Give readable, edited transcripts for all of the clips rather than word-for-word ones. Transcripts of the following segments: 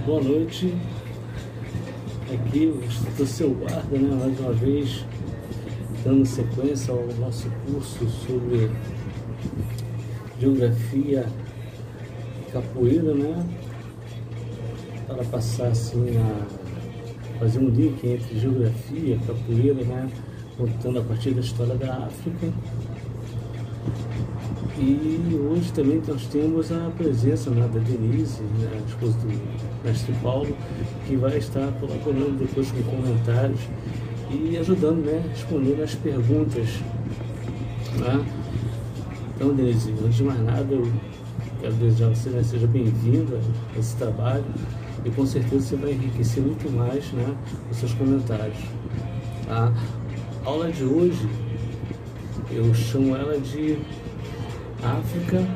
Boa noite, aqui o Instituto Seu Guarda, mais uma vez dando sequência ao nosso curso sobre Geografia e Capoeira, para passar assim a fazer um link entre Geografia e Capoeira, contando a partir da história da África. E hoje também nós temos a presença da Denise, a esposa do mestre Paulo, que vai estar colaborando depois com comentários e ajudando, respondendo as perguntas. Então, Denise, antes de mais nada, eu quero desejar a você, seja bem-vinda a esse trabalho e com certeza você vai enriquecer muito mais os seus comentários. A aula de hoje, eu chamo ela de África,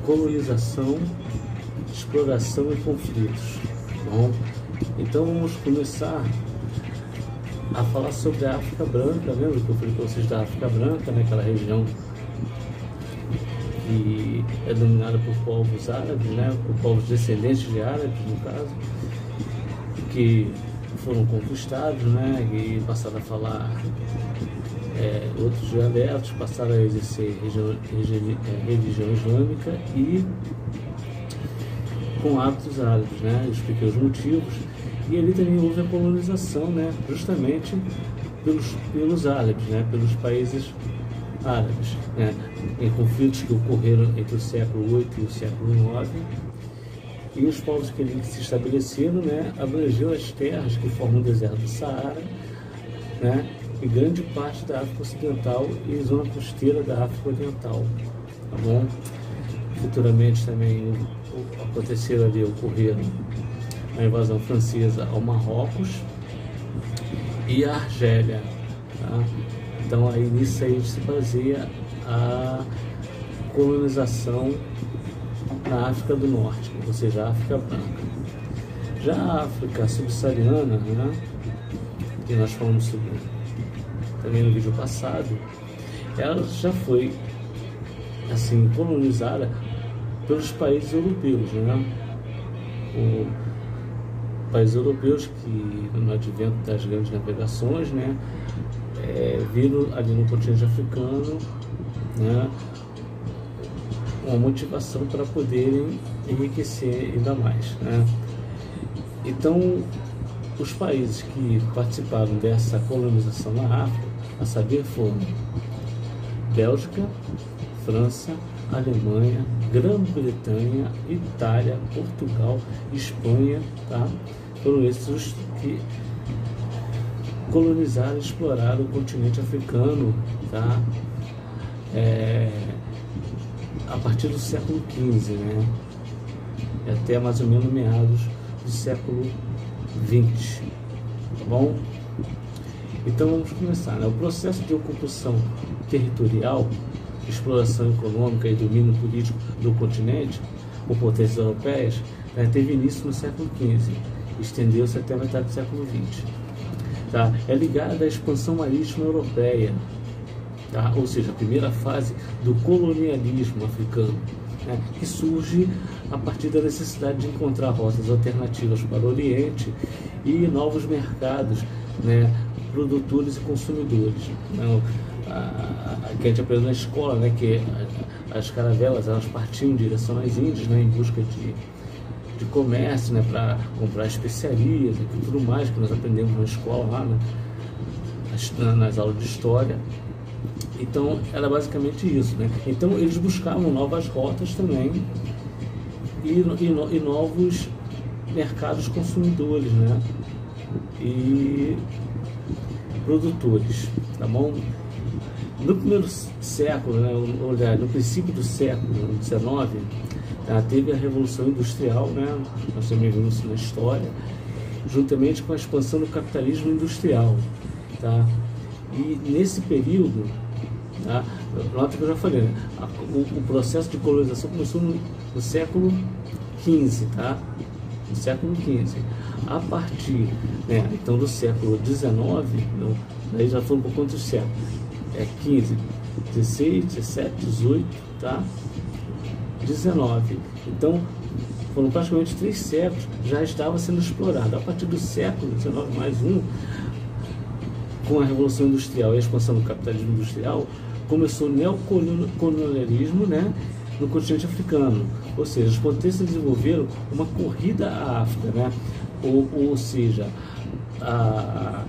colonização, exploração e conflitos. Bom, então vamos começar a falar sobre a África Branca. Lembra que eu falei para vocês da África Branca, aquela região que é dominada por povos árabes, por povos descendentes de árabes, no caso, que foram conquistados, e passaram a falar outros dialetos, passaram a exercer religião islâmica e com hábitos árabes, eu expliquei os motivos. E ali também houve a colonização, justamente pelos árabes, pelos países árabes, em conflitos que ocorreram entre o século VIII e o século IX. E os povos que ali se estabeleceram, abrangeram as terras que formam o deserto do Saara, e grande parte da África Ocidental e zona costeira da África Oriental, tá bom? Futuramente também ocorreram a invasão francesa ao Marrocos e a Argélia, tá? Então aí nisso aí se baseia a colonização na África do Norte, ou seja, a África Branca. Já a África subsaariana, que nós falamos sobre também no vídeo passado, ela já foi assim colonizada pelos países europeus, países europeus que no advento das grandes navegações, viram ali no continente africano, uma motivação para poderem enriquecer ainda mais, Então, os países que participaram dessa colonização na África, a saber, foram Bélgica, França, Alemanha, Grã-Bretanha, Itália, Portugal, Espanha, Foram esses os que colonizaram e exploraram o continente africano, a partir do século XV, até mais ou menos meados do século XX, tá bom? Então vamos começar, O processo de ocupação territorial, exploração econômica e domínio político do continente por potências europeias teve início no século XV, estendeu-se até a metade do século XX. É ligada à expansão marítima europeia, ou seja, a primeira fase do colonialismo africano, que surge a partir da necessidade de encontrar rotas alternativas para o Oriente e novos mercados, produtores e consumidores. Que a gente aprendeu na escola, que as caravelas elas partiam em direção às Índias, em busca de comércio, para comprar especiarias e tudo mais que nós aprendemos na escola, nas aulas de história. Então era basicamente isso, Então eles buscavam novas rotas também e novos mercados consumidores, e produtores, tá bom? No primeiro século, no princípio do século XIX, teve a Revolução Industrial, nós também vimos isso na história, juntamente com a expansão do capitalismo industrial, E nesse período, nota que eu já falei, o processo de colonização começou no século XV, No século XV. A partir, então, do século XIX, daí já foi um pouco antes do século, 15, 16, 17, 18, 19. Então, foram praticamente 3 séculos, já estava sendo explorado. A partir do século XIX mais um, com a Revolução Industrial e a expansão do capitalismo industrial, começou o neocolonialismo, né, no continente africano. Ou seja, as potências desenvolveram uma corrida à África, né? Ou seja, a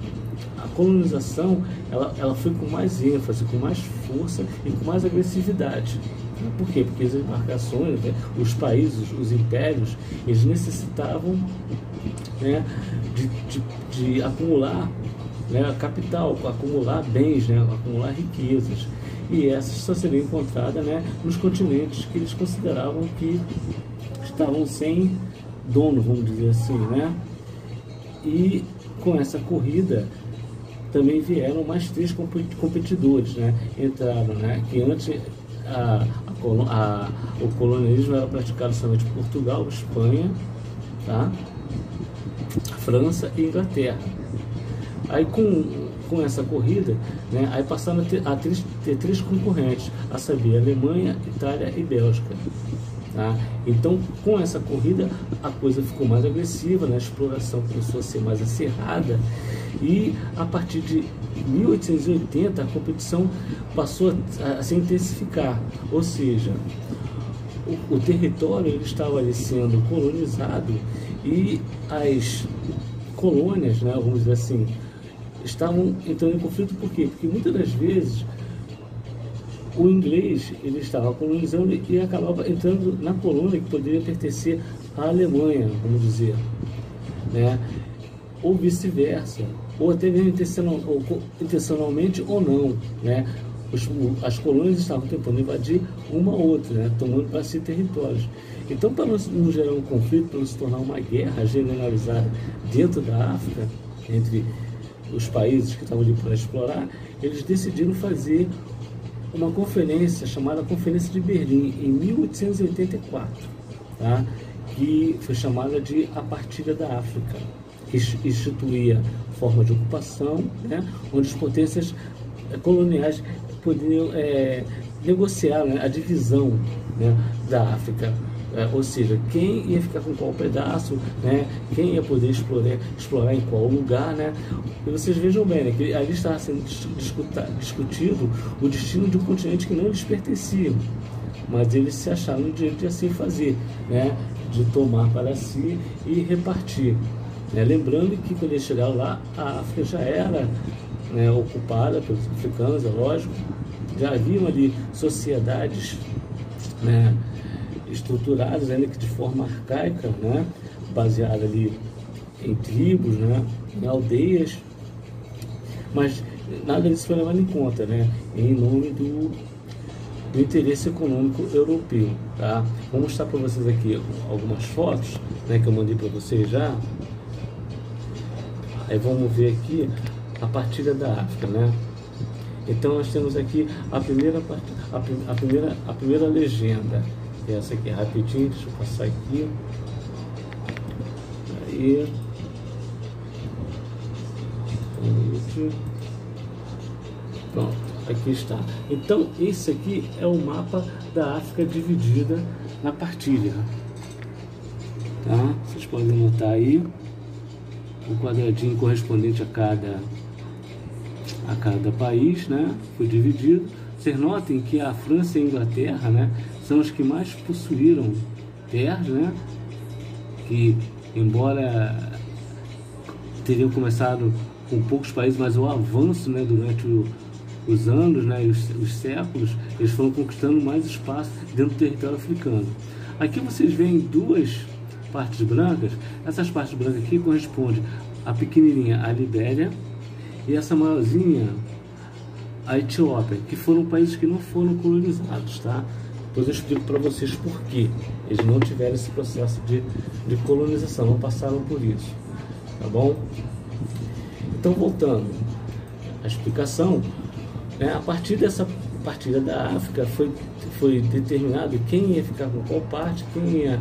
colonização ela foi com mais ênfase, com mais força e com mais agressividade. Por quê? Porque as embarcações, né, os países, os impérios, eles necessitavam, né, de acumular, né, capital, acumular bens, né, acumular riquezas. E essas só seriam encontradas, né, nos continentes que eles consideravam que estavam sem dono, vamos dizer assim, né? E com essa corrida também vieram mais 3 competidores, né? Entraram, né? Que antes o colonialismo era praticado somente por Portugal, Espanha, tá? França e Inglaterra. Aí com essa corrida, né, aí passaram a ter 3 concorrentes, a saber, Alemanha, Itália e Bélgica. Tá? Então, com essa corrida, a coisa ficou mais agressiva, né? A exploração começou a ser mais acirrada, e a partir de 1880 a competição passou a se intensificar, ou seja, o território ele estava ali sendo colonizado e as colônias, né, vamos dizer assim, estavam entrando em conflito. Por quê? Porque muitas das vezes o inglês ele estava colonizando e acabava entrando na colônia que poderia pertencer à Alemanha, vamos dizer, né? Ou vice-versa, ou até mesmo intencionalmente ou não, né? As colônias estavam tentando invadir uma ou outra, né? Tomando para si territórios. Então, para não gerar um conflito, para não se tornar uma guerra generalizada dentro da África, entre os países que estavam ali para explorar, eles decidiram fazer uma conferência chamada Conferência de Berlim, em 1884, tá? Que foi chamada de A Partilha da África, que instituía forma de ocupação, né? Onde as potências coloniais poderiam negociar, né, a divisão, né, da África. Ou seja, quem ia ficar com qual pedaço, né? Quem ia poder explorar em qual lugar, né? E vocês vejam bem, né, que ali estava sendo discutido o destino de um continente que não lhes pertencia, mas eles se acharam no direito de assim fazer, né? De tomar para si e repartir, né? Lembrando que quando eles chegaram lá, a África já era, né, ocupada pelos africanos, é lógico, já haviam ali sociedades, né, estruturadas ainda que de forma arcaica, né, baseada ali em tribos, né, em aldeias, mas nada disso foi levado em conta, né, em nome do interesse econômico europeu, tá? Vou mostrar para vocês aqui algumas fotos, né, que eu mandei para vocês já. Aí vamos ver aqui a partilha da África, né? Então nós temos aqui a primeira legenda. Essa aqui, rapidinho, deixa eu passar aqui. Aí. Pronto, aqui está. Então, esse aqui é o mapa da África dividida na partilha. Tá? Vocês podem notar aí o quadradinho correspondente a cada país, né? Foi dividido. Vocês notem que a França e a Inglaterra, né, são os que mais possuíram terras, né? Que, embora teriam começado com poucos países, mas o avanço, né, durante os anos, né, os séculos, eles foram conquistando mais espaço dentro do território africano. Aqui vocês veem 2 partes brancas. Essas partes brancas aqui correspondem a pequenininha, a Libéria, e essa maiorzinha, a Etiópia, que foram países que não foram colonizados, tá? Depois eu explico para vocês por quê eles não tiveram esse processo de colonização, não passaram por isso, tá bom? Então, voltando à explicação, né, a partir dessa partilha da África foi determinado quem ia ficar com qual parte, quem ia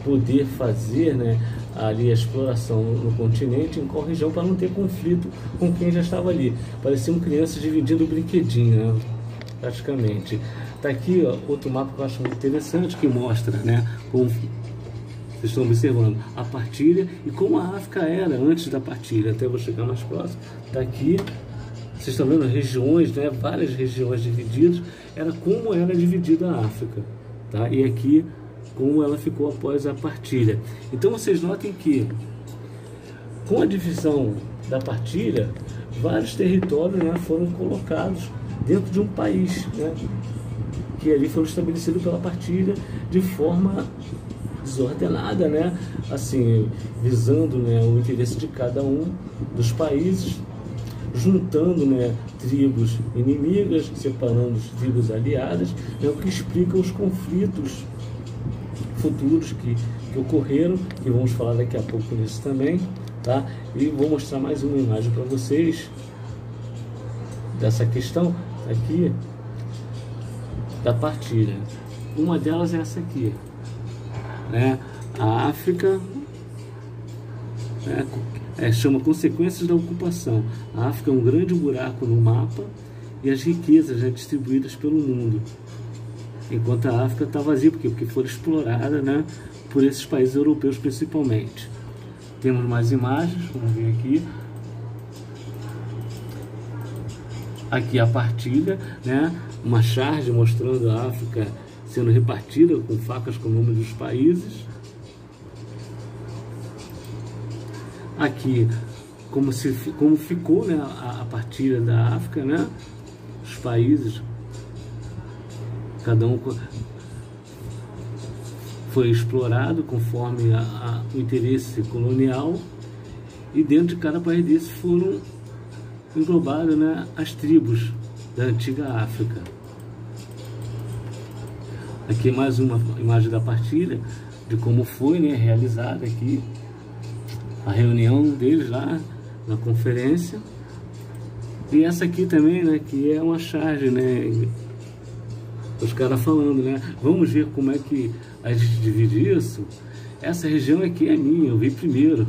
poder fazer, né, ali a exploração no continente, em qual região, para não ter conflito com quem já estava ali. Pareciam crianças dividindo o brinquedinho, né, praticamente. Tá aqui, ó, outro mapa que eu acho muito interessante, que mostra, né, como Vocês estão observando a partilha e como a África era antes da partilha. Até vou chegar mais próximo. Está aqui. Vocês estão vendo regiões, né? Várias regiões divididas. Era como era dividida a África. Tá? E aqui, como ela ficou após a partilha. Então, vocês notem que, com a divisão da partilha, vários territórios, né, foram colocados dentro de um país, né, que ali foram estabelecidos pela partilha de forma desordenada, né, assim, visando, né, o interesse de cada um dos países, juntando, né, tribos inimigas, separando as tribos aliadas, é o que explica os conflitos futuros que ocorreram, e vamos falar daqui a pouco nisso também, tá? E vou mostrar mais uma imagem para vocês dessa questão aqui da partilha. Uma delas é essa aqui, né? A África, né, chama consequências da ocupação. A África é um grande buraco no mapa e as riquezas, né, distribuídas pelo mundo, enquanto a África está vazia, porque foi explorada, né, por esses países europeus principalmente. Temos mais imagens, vamos ver aqui. Aqui a partilha, né, uma charge mostrando a África sendo repartida com facas com o nome dos países. Aqui como ficou, né, a partilha da África, né, os países, cada um foi explorado conforme o interesse colonial, e dentro de cada país desse foram englobadas, né, as tribos da antiga África. Aqui mais uma imagem da partilha, de como foi, né, realizada aqui a reunião deles lá na conferência. E essa aqui também, né, que é uma charge, né, os caras falando, né, vamos ver como é que a gente divide isso. Essa região aqui é minha, eu vi primeiro.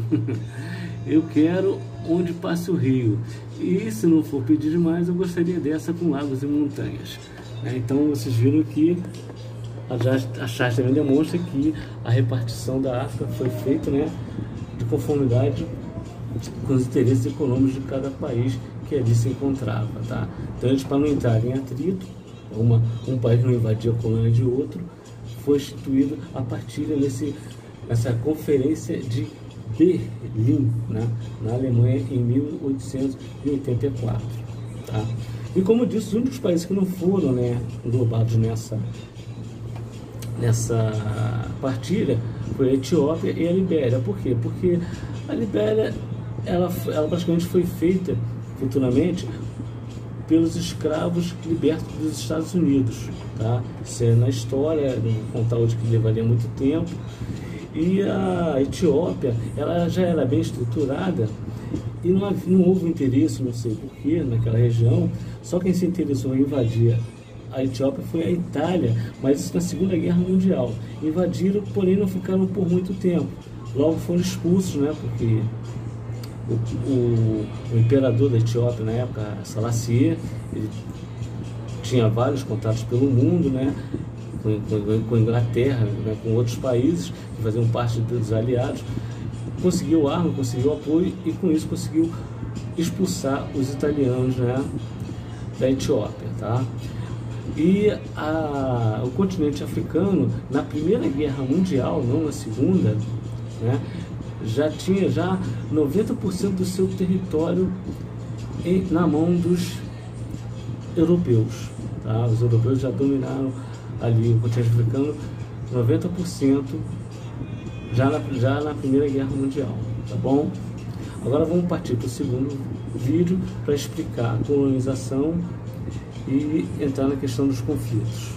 Eu quero onde passe o rio, e se não for pedir demais, eu gostaria dessa com lagos e montanhas. Então vocês viram que a charge também demonstra que a repartição da África foi feita, né, de conformidade com os interesses econômicos de cada país que ali se encontrava, tá? Então, eles, para não entrar em atrito, um país não invadir a colônia de outro, foi instituída a partilha nessa conferência de Berlim, né, na Alemanha, em 1884, tá? E como disse, os únicos países que não foram, né, englobados nessa partilha foi a Etiópia e a Libéria. Por quê? Porque a Libéria ela praticamente foi feita futuramente pelos escravos libertos dos Estados Unidos, tá? Isso é na história, não contar hoje que levaria muito tempo. E a Etiópia, ela já era bem estruturada e não houve interesse, não sei porquê, naquela região. Só quem se interessou em invadir a Etiópia foi a Itália, mas isso na Segunda Guerra Mundial. Invadiram, porém não ficaram por muito tempo. Logo foram expulsos, né, porque o imperador da Etiópia na época, Selassie, ele tinha vários contatos pelo mundo, né, com a Inglaterra, né, com outros países que faziam parte dos aliados. Conseguiu arma, conseguiu apoio e com isso conseguiu expulsar os italianos, né, da Etiópia, tá? E o continente africano, na Primeira Guerra Mundial, não na Segunda, né, já tinha 90% do seu território na mão dos europeus, tá? Os europeus já dominaram ali o continente africano 90% já na Primeira Guerra Mundial, tá bom? Agora vamos partir para o segundo vídeo para explicar a colonização e entrar na questão dos conflitos.